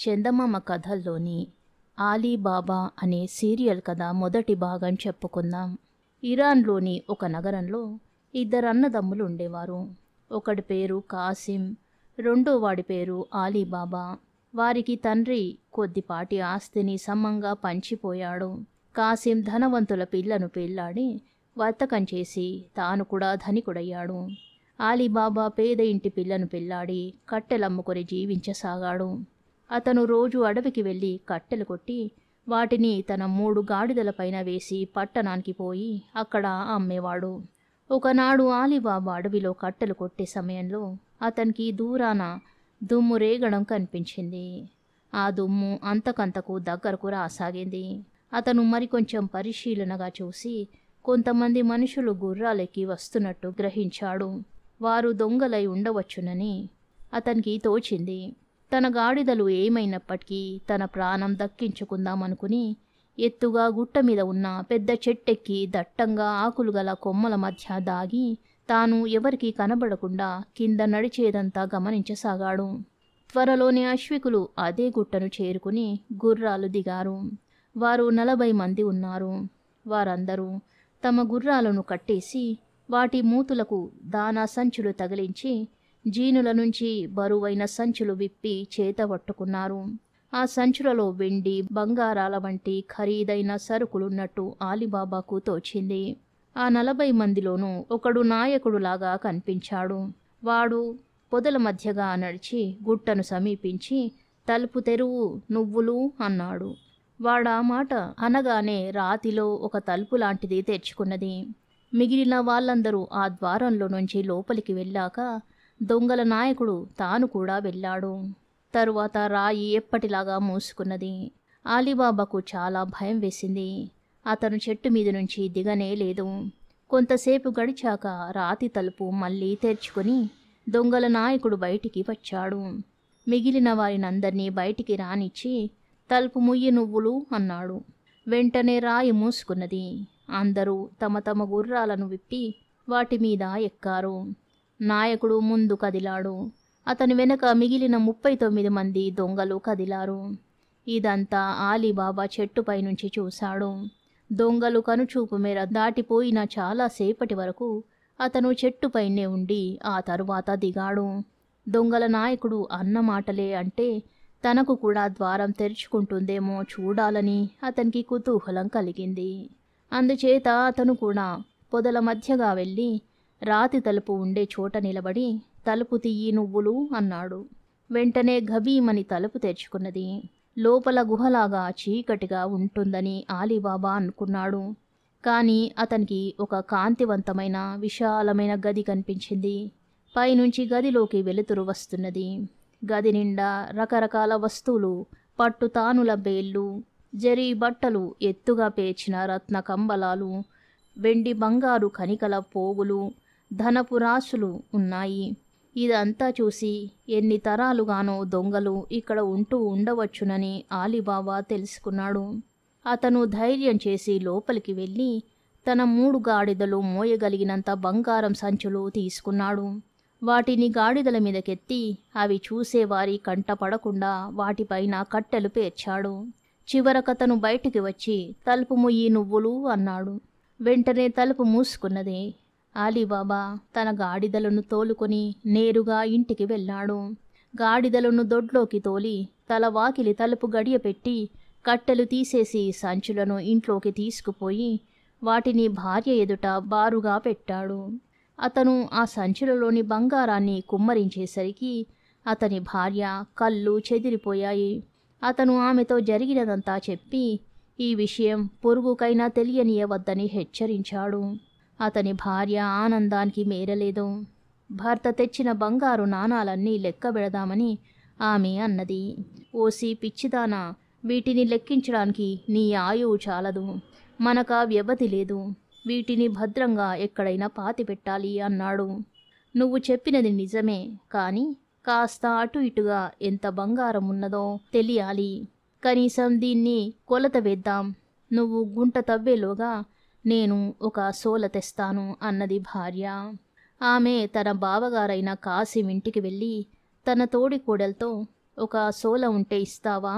చందమామ కథల్లోని Ali Baba అనే serial కథ మొదటి భాగం చెప్పుకుందాం. ఇరాన్లోని ఒక నగరంలో ఇద్దరు అన్నదమ్ములు ఉండేవారు. ఒకడి పేరు కాసిం, రెండో వాడి పేరు ఆలీబాబా. వారికి తండ్రి కొద్దిపాటి ఆస్తిని సమంగా పంచిపోయాడు. కాసిం ధనవంతుల పిల్లను పెళ్లాడి వర్తకం చేసి తాను కూడా ధనికుడయ్యాడు. ఆలీబాబా పేద ఇంటి పిల్లను పెళ్లాడి కట్టెలమ్ముకొని జీవించసాగాడు. అతను రోజు అడవికి వెళ్ళి కట్టెలు కొట్టి వాటిని తన 3 గాడిదలపైన వేసి పట్టణానికి పోయి అక్కడ అమ్మేవాడు. ఒకనాడు ఆలీబాబా అడవిలో కట్టెలు కొట్టే సమయంలో అతనికి దూరాన దుమ్ము రేగడం కనిపించింది. ఆ దుమ్ము అంతకంతకు దగ్గరకు రాసాగింది. అతను మరికొంచెం పరిశీలనగా చూసి కొంతమంది మనుషులు గుర్రాలెక్కి వస్తున్నట్టు గ్రహించాడు. వారు దొంగలై ఉండవచ్చునని అతనికి తోచింది. తన గాడిదలు ఏమైనప్పటికీ తన ప్రాణం దక్కించుకుందామనుకుని ఎత్తుగా గుట్ట మీద ఉన్న పెద్ద చెట్టెక్కి దట్టంగా ఆకులు గల కొమ్మల మధ్య దాగి తాను ఎవరికీ కనబడకుండా కింద నడిచేదంతా గమనించసాగాడు. త్వరలోనే అశ్వికులు అదే గుట్టను చేరుకుని గుర్రాలు దిగారు. వారు 40 మంది ఉన్నారు. వారందరూ తమ గుర్రాలను కట్టేసి వాటి మూతులకు దానా సంచులు తగిలించి జీనుల నుంచి బరువైన సంచులు విప్పి చేత పట్టుకున్నారు. ఆ సంచులలో వెండి, బంగారాల వంటి ఖరీదైన సరుకులున్నట్టు ఆలీబాబాకు తోచింది. ఆ 40 మందిలోనూ ఒకడు నాయకుడులాగా కనిపించాడు. వాడు పొదల మధ్యగా నడిచి గుట్టను సమీపించి తలుపు తెరువు నువ్వులు అన్నాడు. వాడా మాట అనగానే రాతిలో ఒక తలుపు లాంటిది తెరుచుకున్నది. మిగిలిన వాళ్ళందరూ ఆ ద్వారంలో నుంచి లోపలికి వెళ్ళాక దొంగల నాయకుడు తాను కూడా వెళ్ళాడు. తరువాత రాయి ఎప్పటిలాగా మూసుకున్నది. ఆలీబాబాకు చాలా భయం వేసింది. అతను చెట్టు మీద నుంచి దిగనే లేదు. కొంతసేపు గడిచాక రాతి తలుపు మళ్ళీ తెరుచుకొని దొంగల నాయకుడు బయటికి వచ్చాడు. మిగిలిన వారినందరినీ బయటికి రానిచ్చి తలుపు ముయ్యి నువ్వులు అన్నాడు. వెంటనే రాయి మూసుకున్నది. అందరూ తమ తమ గుర్రాలను విప్పి వాటి మీద ఎక్కారు. నాయకుడు ముందు కదిలాడు. అతని వెనక మిగిలిన 39 మంది దొంగలు కదిలారు. ఇదంతా ఆలీబాబా చెట్టుపై నుంచి చూశాడు. దొంగలు కనుచూపు మేర దాటిపోయిన చాలాసేపటి వరకు అతను చెట్టుపైనే ఉండి ఆ తరువాత దిగాడు. దొంగల నాయకుడు అన్న మాటలే అంటే తనకు కూడా ద్వారం తెరుచుకుంటుందేమో చూడాలని అతనికి కుతూహలం కలిగింది. అందుచేత అతను కూడా పొదల మధ్యగా వెళ్ళి రాతి తలుపు ఉండే చోట నిలబడి తలుపు తీయి నువ్వులు అన్నాడు. వెంటనే గభీమని తలుపు తెరుచుకున్నది. లోపల గుహలాగా చీకటిగా ఉంటుందని ఆలీబాబా అనుకున్నాడు. కానీ అతనికి ఒక కాంతివంతమైన విశాలమైన గది కనిపించింది. పైనుంచి గదిలోకి వెలుతురు వస్తున్నది. గది నిండా రకరకాల వస్తువులు, పట్టు తానుల బేళ్ళు, జరీ బట్టలు, ఎత్తుగా పేర్చిన రత్న కంబలాలు, వెండి బంగారు కనికల పోగులు, ధనపు రాసులు ఉన్నాయి. ఇదంతా చూసి ఎన్ని తరాలుగానో దొంగలు ఇక్కడ ఉంటూ ఉండవచ్చునని ఆలీబాబా తెలుసుకున్నాడు. అతను ధైర్యం చేసి లోపలికి వెళ్ళి తన 3 గాడిదలు మోయగలిగినంత బంగారం సంచులు తీసుకున్నాడు. వాటిని గాడిదల మీదకెత్తి అవి చూసేవారి కంట పడకుండా వాటిపైన కట్టెలు పేర్చాడు. చివరకతను బయటికి వచ్చి తలుపు ముయ్యి నువ్వులు అన్నాడు. వెంటనే తలుపు మూసుకున్నది. ఆలీబాబా తన గాడిదలను తోలుకొని నేరుగా ఇంటికి వెళ్ళాడు. గాడిదలను దొడ్లోకి తోలి తల వాకిలి తలుపు గడియ పెట్టి కట్టెలు తీసేసి సంచులను ఇంట్లోకి తీసుకుపోయి వాటిని భార్య ఎదుట బారుగా పెట్టాడు. అతను ఆ సంచులలోని బంగారాన్ని కుమ్మరించేసరికి అతని భార్య కళ్ళు చెదిరిపోయాయి. అతను ఆమెతో జరిగినదంతా చెప్పి ఈ విషయం పొరుగుకైనా తెలియనీయవద్దని హెచ్చరించాడు. అతని భార్య ఆనందానికి మేరలేదు. భర్త తెచ్చిన బంగారు నాణాలన్నీ లెక్క పెడదామని ఆమె అన్నది. ఓసి పిచ్చిదానా, వీటిని లెక్కించడానికి నీ ఆయువు చాలదు. మనకా వ్యవధి లేదు. వీటిని భద్రంగా ఎక్కడైనా పాతిపెట్టాలి అన్నాడు. నువ్వు చెప్పినది నిజమే, కానీ కాస్త అటు ఇటుగా ఎంత బంగారం ఉన్నదో తెలియాలి. కనీసం దీన్ని కొలత వేద్దాం. నువ్వు గుంట తవ్వేలోగా నేను ఒక సోల తెస్తాను అన్నది భార్య. ఆమె తన బావగారైన కాసిం ఇంటికి వెళ్ళి తన తోడికోడలతో ఒక సోల ఉంటే ఇస్తావా?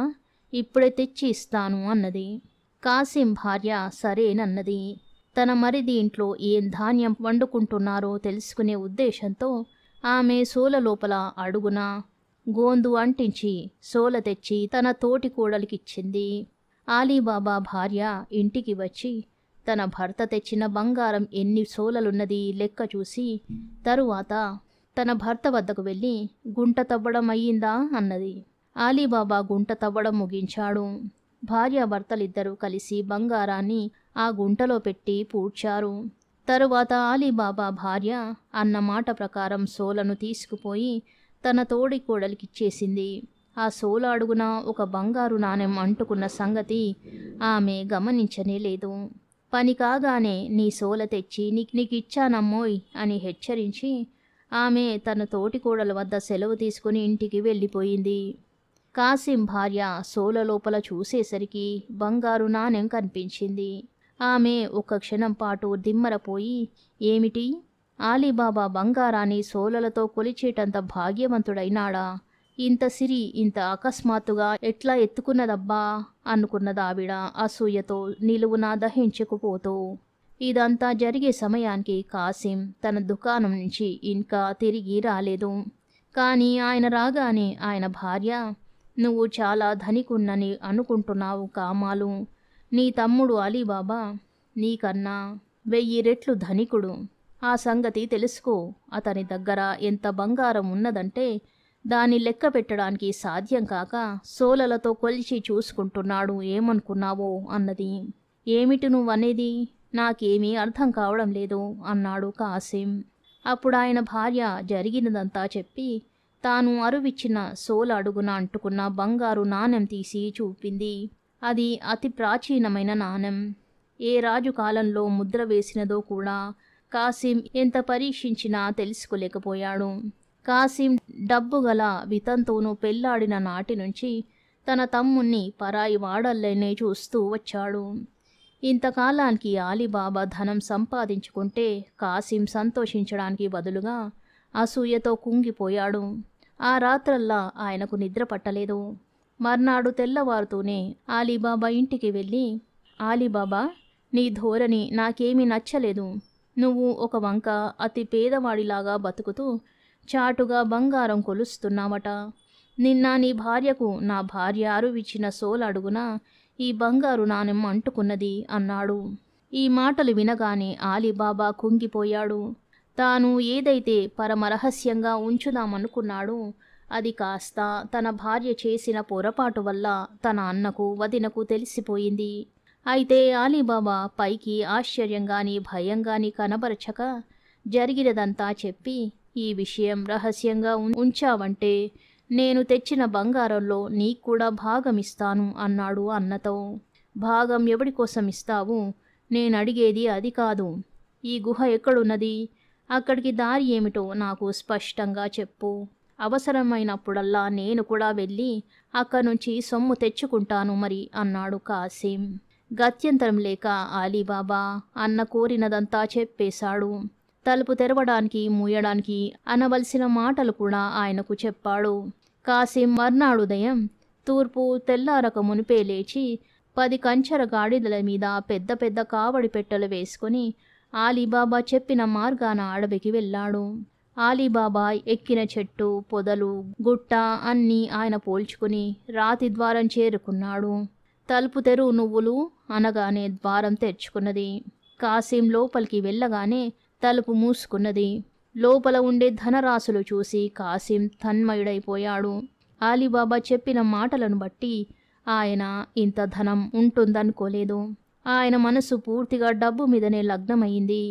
ఇప్పుడే తెచ్చి ఇస్తాను అన్నది. కాసిం భార్య సరేనన్నది. తన మరిది ఇంట్లో ఏం ధాన్యం వండుకుంటున్నారో తెలుసుకునే ఉద్దేశంతో ఆమె సోల లోపల అడుగున గోందు అంటించి సోల తెచ్చి తన తోటి కోడలికిచ్చింది. ఆలీబాబా భార్య ఇంటికి వచ్చి తన భర్త తెచ్చిన బంగారం ఎన్ని సోలలున్నది లెక్క చూసి తరువాత తన భర్త వద్దకు వెళ్ళి గుంట తవ్వడం అయ్యిందా అన్నది. ఆలీబాబా గుంట తవ్వడం ముగించాడు. భార్యాభర్తలిద్దరూ కలిసి బంగారాన్ని ఆ గుంటలో పెట్టి పూడ్చారు. తరువాత ఆలీబాబా భార్య అన్న మాట ప్రకారం సోలను తీసుకుపోయి తన తోడి కోడలికిచ్చేసింది. ఆ సోల అడుగున ఒక బంగారు నాణెం అంటుకున్న సంగతి ఆమె గమనించనే లేదు. పని కాగానే నీ సోల తెచ్చి నీకిచ్చానమ్మోయ్ అని హెచ్చరించి ఆమె తన తోటి కోడల వద్ద సెలవు తీసుకుని ఇంటికి వెళ్ళిపోయింది. కాసిం భార్య సోల లోపల చూసేసరికి బంగారు నాణెం కనిపించింది. ఆమె ఒక్క క్షణం పాటు దిమ్మరపోయి ఏమిటి, ఆలీబాబా బంగారాన్ని సోలలతో కొలిచేటంత భాగ్యవంతుడైనాడా? ఇంత సిరి ఇంత అకస్మాత్తుగా ఎట్లా ఎత్తుకున్నదబ్బా అనుకున్నదావిడ అసూయతో నిలువునా దహించుకుపోతూ. ఇదంతా జరిగే సమయానికి కాసిం తన దుకాణం నుంచి ఇంకా తిరిగి రాలేదు. కానీ ఆయన రాగానే ఆయన భార్య, నువ్వు చాలా ధనికున్నని అనుకుంటున్నావు కామాలు. నీ తమ్ముడు అలీబాబా నీకన్నా 1000 రెట్లు ధనికుడు. ఆ సంగతి తెలుసుకో. అతని దగ్గర ఎంత బంగారం ఉన్నదంటే దాన్ని లెక్క పెట్టడానికి సాధ్యం కాక సోలలతో కొలిచి చూసుకుంటున్నాడు. ఏమనుకున్నావో అన్నది. ఏమిటి నువ్వనేది? నాకేమీ అర్థం కావడం లేదు అన్నాడు కాసిం. అప్పుడు ఆయన భార్య జరిగినదంతా చెప్పి తాను అరువిచ్చిన సోల అడుగున అంటుకున్న బంగారు నాణెం తీసి చూపింది. అది అతి ప్రాచీనమైన నాణెం. ఏ రాజు కాలంలో ముద్ర వేసినదో కూడా కాసిం ఎంత పరీక్షించినా తెలుసుకోలేకపోయాడు. కాసిం డబ్బు గల వితంతువును పెళ్లాడిన నాటి నుంచి తన తమ్ముణ్ణి పరాయి వాడల్లేనే చూస్తూ వచ్చాడు. ఇంతకాలానికి ఆలీబాబా ధనం సంపాదించుకుంటే కాసిం సంతోషించడానికి బదులుగా అసూయతో కుంగిపోయాడు. ఆ రాత్రల్లా ఆయనకు నిద్ర పట్టలేదు. మర్నాడు తెల్లవారుతూనే ఆలీబాబా ఇంటికి వెళ్ళి, ఆలీబాబా, నీ ధోరణి నాకేమీ నచ్చలేదు. నువ్వు ఒక వంక అతి పేదవాడిలాగా బతుకుతూ చాటుగా బంగారం కొలుస్తున్నావట. నిన్న నీ భార్యకు నా భార్య అరువిచ్చిన సోల అడుగున ఈ బంగారు నాణెం అంటుకున్నది అన్నాడు. ఈ మాటలు వినగానే ఆలీబాబా కుంగిపోయాడు. తాను ఏదైతే పరమరహస్యంగా ఉంచుదామనుకున్నాడో అది కాస్త తన భార్య చేసిన పొరపాటు వల్ల తన అన్నకు వదినకు తెలిసిపోయింది. అయితే ఆలీబాబా పైకి ఆశ్చర్యంగాని భయంగాని కనబరచక జరిగినదంతా చెప్పి, ఈ విషయం రహస్యంగా ఉంచావంటే నేను తెచ్చిన బంగారంలో నీకు కూడా భాగమిస్తాను అన్నాడు అన్నతో. భాగం ఎవడి కోసం ఇస్తావు? నేనడిగేది అది కాదు. ఈ గుహ ఎక్కడున్నది? అక్కడికి దారి ఏమిటో నాకు స్పష్టంగా చెప్పు. అవసరమైనప్పుడల్లా నేను కూడా వెళ్ళి అక్కడి నుంచి సొమ్ము తెచ్చుకుంటాను మరి అన్నాడు కాసిం. గత్యంతరం లేక ఆలీబాబా అన్న కోరినదంతా చెప్పేశాడు. తలుపు తెరవడానికి మూయడానికి అనవలసిన మాటలు కూడా ఆయనకు చెప్పాడు. కాసిం మర్నాడుదయం తూర్పు తెల్లారక మునిపే లేచి 10 కంచర గాడిదల మీద పెద్ద పెద్ద కావడి పెట్టెలు వేసుకొని ఆలీబాబా చెప్పిన మార్గాన అడవికి వెళ్ళాడు. ఆలీబాబా ఎక్కిన చెట్టు పొదలు గుట్ట అన్నీ ఆయన పోల్చుకుని రాతి ద్వారం చేరుకున్నాడు. తలుపు తెరువు నువ్వులు అనగానే ద్వారం తెరుచుకున్నది. కాసిం లోపలికి వెళ్ళగానే తలుపు మూసుకున్నది. లోపల ఉండే ధనరాశులు చూసి కాసిం తన్మయుడైపోయాడు. ఆలీబాబా చెప్పిన మాటలను బట్టి ఆయన ఇంత ధనం ఉంటుందనుకోలేదు. ఆయన మనసు పూర్తిగా డబ్బు మీదనే లగ్నమైంది.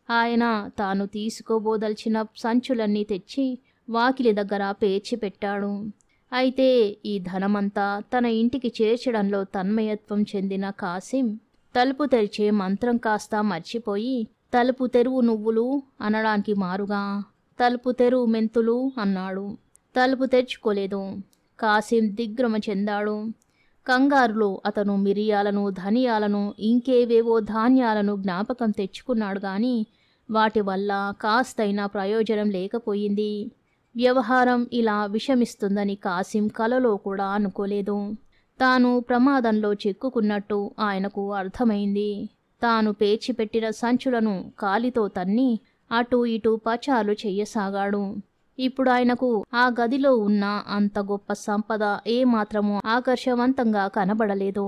ఆయన తాను తీసుకోబోదల్చిన సంచులన్నీ తెచ్చి వాకిలి దగ్గర పేర్చి పెట్టాడు. అయితే ఈ ధనమంతా తన ఇంటికి చేర్చడంలో తన్మయత్వం చెందిన కాసిం తలుపు తెరిచే మంత్రం కాస్త మర్చిపోయి తలుపు తెరువు నువ్వులు అనడానికి మారుగా తలుపు తెరువు మెంతులు అన్నాడు. తలుపు తెరుచుకోలేదు. కాసిం దిగ్భ్రమ చెందాడు. కంగారులో అతను మిరియాలను ధనియాలను ఇంకేవేవో ధాన్యాలను జ్ఞాపకం తెచ్చుకున్నాడు గాని వాటి వల్ల కాస్తైనా ప్రయోజనం లేకపోయింది. వ్యవహారం ఇలా విషమిస్తుందని కాసిం కలలో కూడా అనుకోలేదు. తాను ప్రమాదంలో చిక్కుకున్నట్టు ఆయనకు అర్థమైంది. తాను పేర్చిపెట్టిన సంచులను కాలితో తన్ని అటూ ఇటూ పచార్లు చెయ్యసాగాడు. ఇప్పుడు ఆయనకు ఆ గదిలో ఉన్న అంత గొప్ప సంపద ఏమాత్రమూ ఆకర్షవంతంగా కనబడలేదు.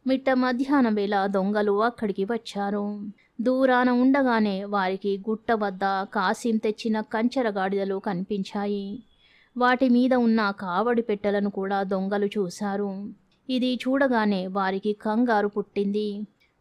మిట్ట మధ్యాహ్నం వేళ దొంగలు అక్కడికి వచ్చారు. దూరాన ఉండగానే వారికి గుట్ట వద్ద కాసిం తెచ్చిన కంచెరగాడిదలు కనిపించాయి. వాటి మీద ఉన్న కావడి పెట్టెలను కూడా దొంగలు చూశారు. ఇది చూడగానే వారికి కంగారు పుట్టింది.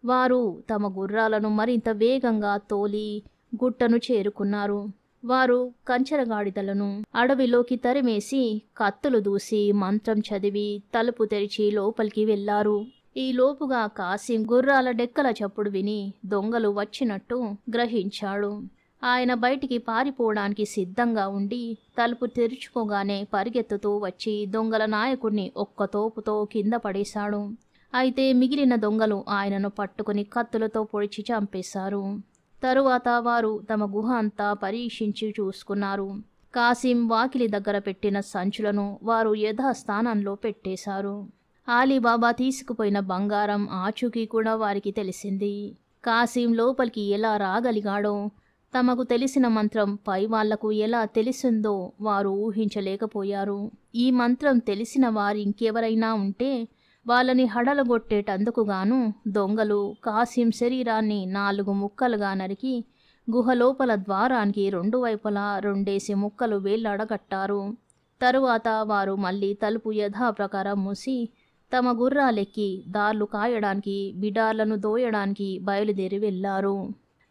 వారు తమ గుర్రాలను మరింత వేగంగా తోలి గుట్టను చేరుకున్నారు. వారు కంచెరగాడిదలను అడవిలోకి తరిమేసి కత్తులు దూసి మంత్రం చదివి తలుపు తెరిచి లోపలికి వెళ్లారు. ఈ లోపుగా కాసిం గుర్రాల డెక్కల చప్పుడు విని దొంగలు వచ్చినట్టు గ్రహించాడు. ఆయన బయటికి పారిపోవడానికి సిద్ధంగా ఉండి తలుపు తెరుచుకోగానే పరిగెత్తుతూ వచ్చి దొంగల నాయకుడిని ఒక్క తోపుతో కింద పడేశాడు. అయితే మిగిలిన దొంగలు ఆయనను పట్టుకుని కత్తులతో పొడిచి చంపేశారు. తరువాత వారు తమ గుహ అంతా పరీక్షించి చూసుకున్నారు. కాసిం వాకిలి దగ్గర పెట్టిన సంచులను వారు యథాస్థానంలో పెట్టేశారు. ఆలీబాబా తీసుకుపోయిన బంగారం ఆచూకీ కూడా వారికి తెలిసింది. కాసిం లోపలికి ఎలా రాగలిగాడో, తమకు తెలిసిన మంత్రం పై వాళ్లకు ఎలా తెలిసిందో వారు ఊహించలేకపోయారు. ఈ మంత్రం తెలిసిన వారు ఇంకెవరైనా ఉంటే వాళ్ళని హడలగొట్టేటందుకుగాను దొంగలు కాసిం శరీరాన్ని 4 ముక్కలుగా నరికి గుహలోపల ద్వారానికి 2 వైపులా 2 ముక్కలు వేళ్లాడగట్టారు. తరువాత వారు మళ్ళీ తలుపు యథాప్రకారం మూసి తమ గుర్రాలెక్కి దార్లు కాయడానికి బిడార్లను దోయడానికి బయలుదేరి వెళ్లారు.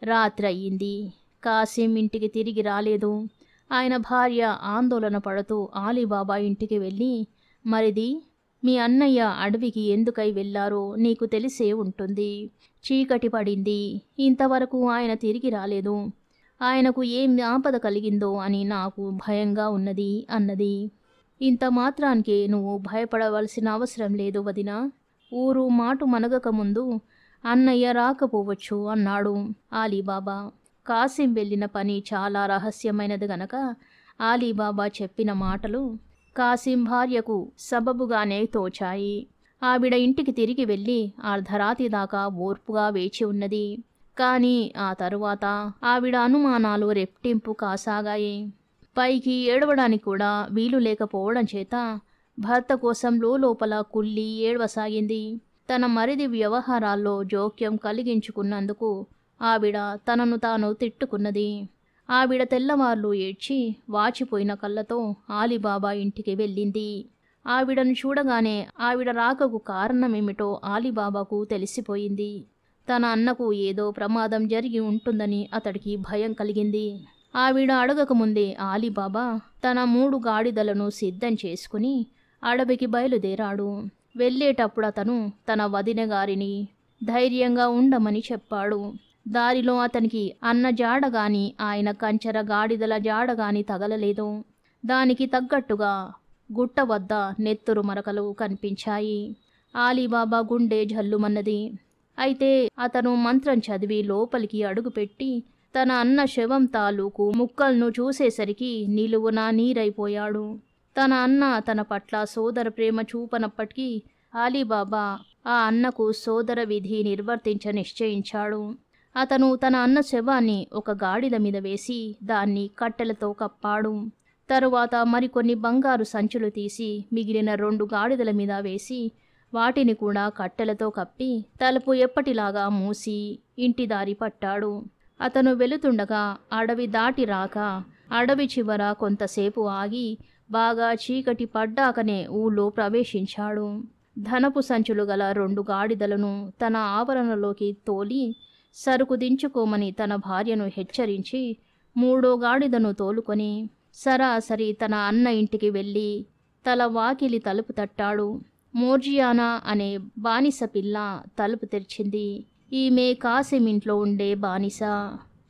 రాత్రి అయ్యింది. కాసిం ఇంటికి తిరిగి రాలేదు. ఆయన భార్య ఆందోళన పడుతూ ఆలీబాబా ఇంటికి వెళ్ళి, మరిది, మీ అన్నయ్య అడవికి ఎందుకై వెళ్లారో నీకు తెలిసే ఉంటుంది. చీకటి పడింది. ఇంతవరకు ఆయన తిరిగి రాలేదు. ఆయనకు ఏం ఆపద కలిగిందో అని నాకు భయంగా ఉన్నది అన్నది. ఇంత మాత్రానికే నువ్వు భయపడవలసిన అవసరం లేదు వదినా. ఊరు మాటు మనగక ముందు అన్నయ్య రాకపోవచ్చు అన్నాడు ఆలీబాబా. కాసిం వెళ్ళిన పని చాలా రహస్యమైనది గనక ఆలీబాబా చెప్పిన మాటలు కాసిం భార్యకు సబబుగానే తోచాయి. ఆవిడ ఇంటికి తిరిగి వెళ్ళి అర్ధరాత్రి దాకా ఓర్పుగా వేచి ఉన్నది. కానీ ఆ తరువాత ఆవిడ అనుమానాలు రెట్టింపు కాసాగాయి. పైకి ఏడవడానికి కూడా వీలు లేకపోవడం చేత భర్త కోసం లోపల కుళ్ళి ఏడవసాగింది. తన మరిది వ్యవహారాల్లో జోక్యం కలిగించుకున్నందుకు ఆవిడ తనను తాను తిట్టుకున్నది. ఆవిడ తెల్లవార్లు ఏడ్చి వాచిపోయిన కళ్ళతో ఆలీబాబా ఇంటికి వెళ్ళింది. ఆవిడను చూడగానే ఆవిడ రాకకు కారణమేమిటో ఆలీబాబాకు తెలిసిపోయింది. తన అన్నకు ఏదో ప్రమాదం జరిగి ఉంటుందని అతడికి భయం కలిగింది. ఆవిడ అడగకముందే ఆలీబాబా తన 3 గాడిదలను సిద్ధం చేసుకుని అడవికి బయలుదేరాడు. వెళ్ళేటప్పుడు అతను తన వదిన గారిని ధైర్యంగా ఉండమని చెప్పాడు. దారిలో అతనికి అన్న జాడగాని ఆయన కంచెర గాడిదల జాడగాని తగలలేదు. దానికి తగ్గట్టుగా గుట్ట వద్ద నెత్తురు మరకలు కనిపించాయి. ఆలీబాబా గుండె జల్లుమన్నది. అయితే అతను మంత్రం చదివి లోపలికి అడుగుపెట్టి తన అన్న శవం తాలూకు ముక్కలను చూసేసరికి నిలువునా నీరైపోయాడు. తన అన్న తన పట్ల సోదర ప్రేమ చూపనప్పటికీ ఆలీబాబా ఆ అన్నకు సోదర విధి నిర్వర్తించ నిశ్చయించాడు. అతను తన అన్న శవాన్ని ఒక గాడిద మీద వేసి దాన్ని కట్టెలతో కప్పాడు. తరువాత మరికొన్ని బంగారు సంచులు తీసి మిగిలిన 2 గాడిదల మీద వేసి వాటిని కూడా కట్టెలతో కప్పి తలుపు ఎప్పటిలాగా మూసి ఇంటి దారి పట్టాడు. అతను వెళుతుండగా అడవి దాటి రాక అడవి చివర కొంతసేపు ఆగి బాగా చీకటి పడ్డాకనే ఊళ్ళో ప్రవేశించాడు. ధనపు సంచులు గల 2 గాడిదలను తన ఆవరణలోకి తోలి సరుకు దించుకోమని తన భార్యను హెచ్చరించి 3వ గాడిదను తోలుకొని సరాసరి తన అన్న ఇంటికి వెళ్ళి తల వాకిలి తలుపు తట్టాడు. మోర్జియానా అనే బానిస పిల్ల తలుపు తెరిచింది. ఈమె కాసిం ఇంట్లో ఉండే బానిస.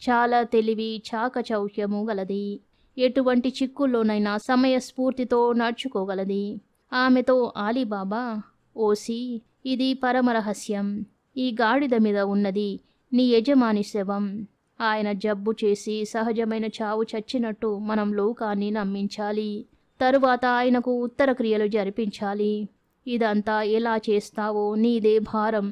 చాలా తెలివి చాకచౌక్యము గలది. ఎటువంటి చిక్కుల్లోనైనా సమయస్ఫూర్తితో నడుచుకోగలది. ఆమెతో ఆలీబాబా, ఓసి, ఇది పరమరహస్యం. ఈ గాడిద మీద ఉన్నది నీ యజమాని శవం. ఆయన జబ్బు చేసి సహజమైన చావు చచ్చినట్టు మనం లోకాన్ని నమ్మించాలి. తరువాత ఆయనకు ఉత్తర క్రియలు జరిపించాలి. ఇదంతా ఎలా చేస్తావో నీదే భారం.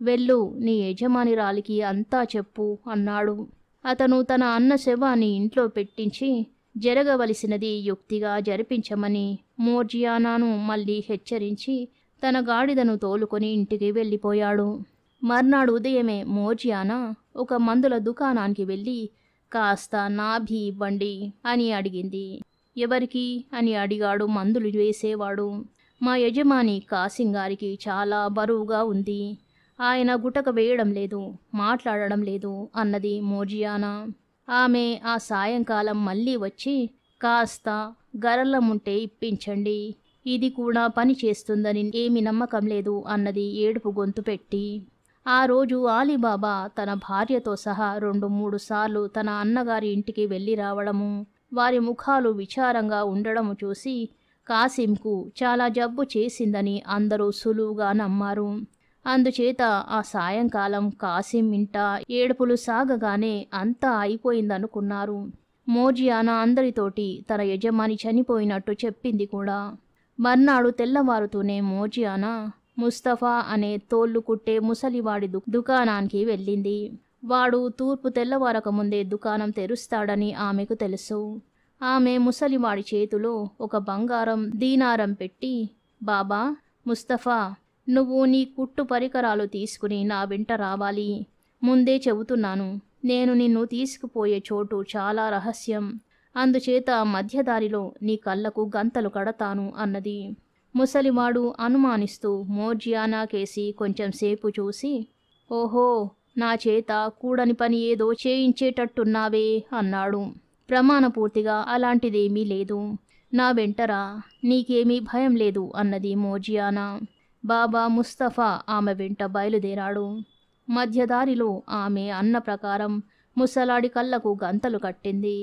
వెళ్ళు, నీ యజమానిరాలికి అంతా చెప్పు అన్నాడు. అతను తన అన్న శవాన్ని ఇంట్లో పెట్టించి జరగవలసినది యుక్తిగా జరిపించమని మోర్జియానాను మళ్ళీ హెచ్చరించి తన గాడిదను తోలుకొని ఇంటికి వెళ్ళిపోయాడు. మర్నాడు ఉదయమే మోర్జియానా ఒక మందుల దుకాణానికి వెళ్ళి కాస్త నాభి ఇవ్వండి అని అడిగింది. ఎవరికి అని అడిగాడు మందులు వేసేవాడు. మా యజమాని కాసిం గారికి చాలా బరువుగా ఉంది. ఆయన గుటక వేయడం లేదు, మాట్లాడడం లేదు అన్నది మోర్జియానా. ఆమె ఆ సాయంకాలం మళ్ళీ వచ్చి కాస్త గరళ్ళముంటే ఇప్పించండి, ఇది కూడా పని చేస్తుందని ఏమి నమ్మకం లేదు అన్నది ఏడుపు గొంతు పెట్టి. ఆ రోజు ఆలీబాబా తన భార్యతో సహా 2-3 సార్లు తన అన్నగారి ఇంటికి వెళ్ళి రావడము, వారి ముఖాలు విచారంగా ఉండడము చూసి కాసింకు చాలా జబ్బు చేసిందని అందరూ సులువుగా నమ్మారు. అందుచేత ఆ సాయంకాలం కాసిం ఇంట ఏడుపులు సాగగానే అంతా అయిపోయిందనుకున్నారు. మోర్జియానా అందరితోటి తన యజమాని చనిపోయినట్టు చెప్పింది కూడా. మర్నాడు తెల్లవారుతూనే మోర్జియానా ముస్తఫా అనే తోళ్లు కుట్టే ముసలివాడి దుకాణానికి వెళ్ళింది. వాడు తూర్పు తెల్లవారక ముందే దుకాణం తెరుస్తాడని ఆమెకు తెలుసు. ఆమె ముసలివాడి చేతిలో ఒక బంగారం దీనారం పెట్టి, బాబా ముస్తఫా, నువ్వు నీ కుట్టు పరికరాలు తీసుకుని నా వెంట రావాలి. ముందే చెబుతున్నాను, నేను నిన్ను తీసుకుపోయే చోటు చాలా రహస్యం. అందుచేత మధ్యదారిలో నీ కళ్ళకు గంతలు కడతాను అన్నది. ముసలివాడు అనుమానిస్తూ మోర్జియానా కేసి కొంచెం సేపు చూసి, ఓహో, నా చేత కూడని పని ఏదో చేయించేటట్టున్నావే అన్నాడు. ప్రమాణపూర్తిగా అలాంటిదేమీ లేదు, నా వెంటరా, నీకేమీ భయం లేదు అన్నది మోర్జియానా. బాబా ముస్తఫా ఆమె వెంట బయలుదేరాడు. మధ్యదారిలో ఆమె అన్న ప్రకారం ముసలాడి కళ్ళకు గంతలు కట్టింది.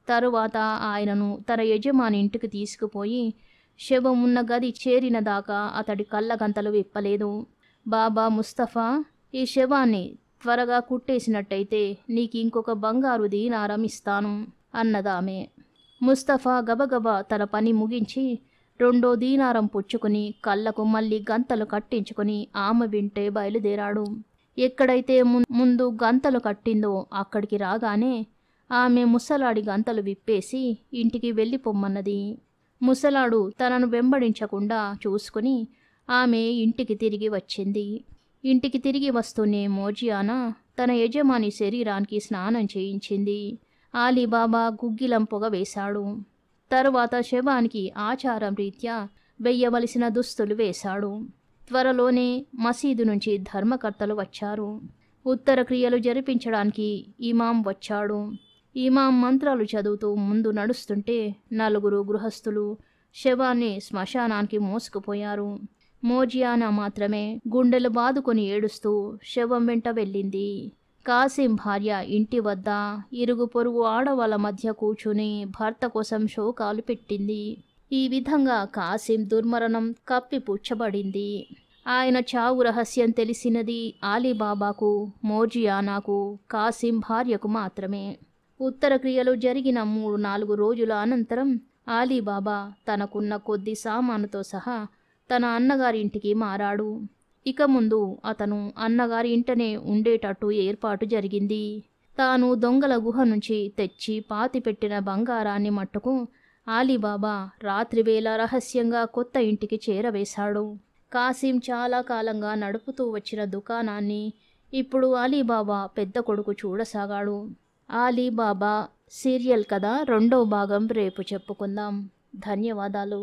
తరువాత ఆయనను తన యజమాని ఇంటికి తీసుకుపోయి శవం ఉన్న గది చేరిన దాకా అతడి కళ్ళ గంతలు విప్పలేదు. బాబా ముస్తఫా, ఈ శవాన్ని త్వరగా కుట్టేసినట్టయితే నీకు ఇంకొక బంగారు దీనారం ఇస్తాను అన్నదామె. ముస్తఫా గబగబా తన పని ముగించి 2వ దీనారం పుచ్చుకుని కళ్ళకు మళ్ళీ గంతలు కట్టించుకుని ఆమె వింటే బయలుదేరాడు. ఎక్కడైతే ముందు గంతలు కట్టిందో అక్కడికి రాగానే ఆమె ముసలాడి గంతలు విప్పేసి ఇంటికి వెళ్ళిపోమ్మన్నది. ముసలాడు తనను వెంబడించకుండా చూసుకుని ఆమె ఇంటికి తిరిగి వచ్చింది. ఇంటికి తిరిగి వస్తూనే మోర్జియానా తన యజమాని శరీరానికి స్నానం చేయించింది. ఆలీబాబా గుగ్గిలం పొగ వేశాడు. తరువాత శవానికి ఆచారం రీత్యా వెయ్యవలసిన దుస్తులు వేశాడు. త్వరలోనే మసీదు నుంచి ధర్మకర్తలు వచ్చారు. ఉత్తర క్రియలు జరిపించడానికి ఇమాం వచ్చాడు. ఇమాం మంత్రాలు చదువుతూ ముందు నడుస్తుంటే 4 గృహస్థులు శవాన్ని శ్మశానానికి మోసుకుపోయారు. మోర్జియానా మాత్రమే గుండెలు బాదుకొని ఏడుస్తూ శవం వెంట వెళ్ళింది. కాసిం భార్య ఇంటి వద్ద ఇరుగు పొరుగు ఆడవాళ్ళ మధ్య కూర్చుని భర్త కోసం శోకాలు పెట్టింది. ఈ విధంగా కాసిం దుర్మరణం కప్పిపుచ్చబడింది. ఆయన చావు రహస్యం తెలిసినది ఆలీబాబాకు, మోర్జియానాకు, కాసిం భార్యకు మాత్రమే. ఉత్తర క్రియలు జరిగిన 3-4 రోజుల అనంతరం ఆలీబాబా తనకున్న కొద్ది సామానుతో సహా తన అన్నగారి ఇంటికి మారాడు. ఇక ముందు అతను అన్నగారి ఇంటనే ఉండేటట్టు ఏర్పాటు జరిగింది. తాను దొంగల గుహ నుంచి తెచ్చి పాతిపెట్టిన బంగారాన్ని మట్టుకు ఆలీబాబా రాత్రివేళ రహస్యంగా కొత్త ఇంటికి చేరవేశాడు. కాసిం చాలా కాలంగా నడుపుతూ వచ్చిన దుకాణాన్ని ఇప్పుడు ఆలీబాబా పెద్ద కొడుకు చూడసాగాడు. ఆలీబాబా సీరియల్ కథ 2వ భాగం రేపు చెప్పుకుందాం. ధన్యవాదాలు.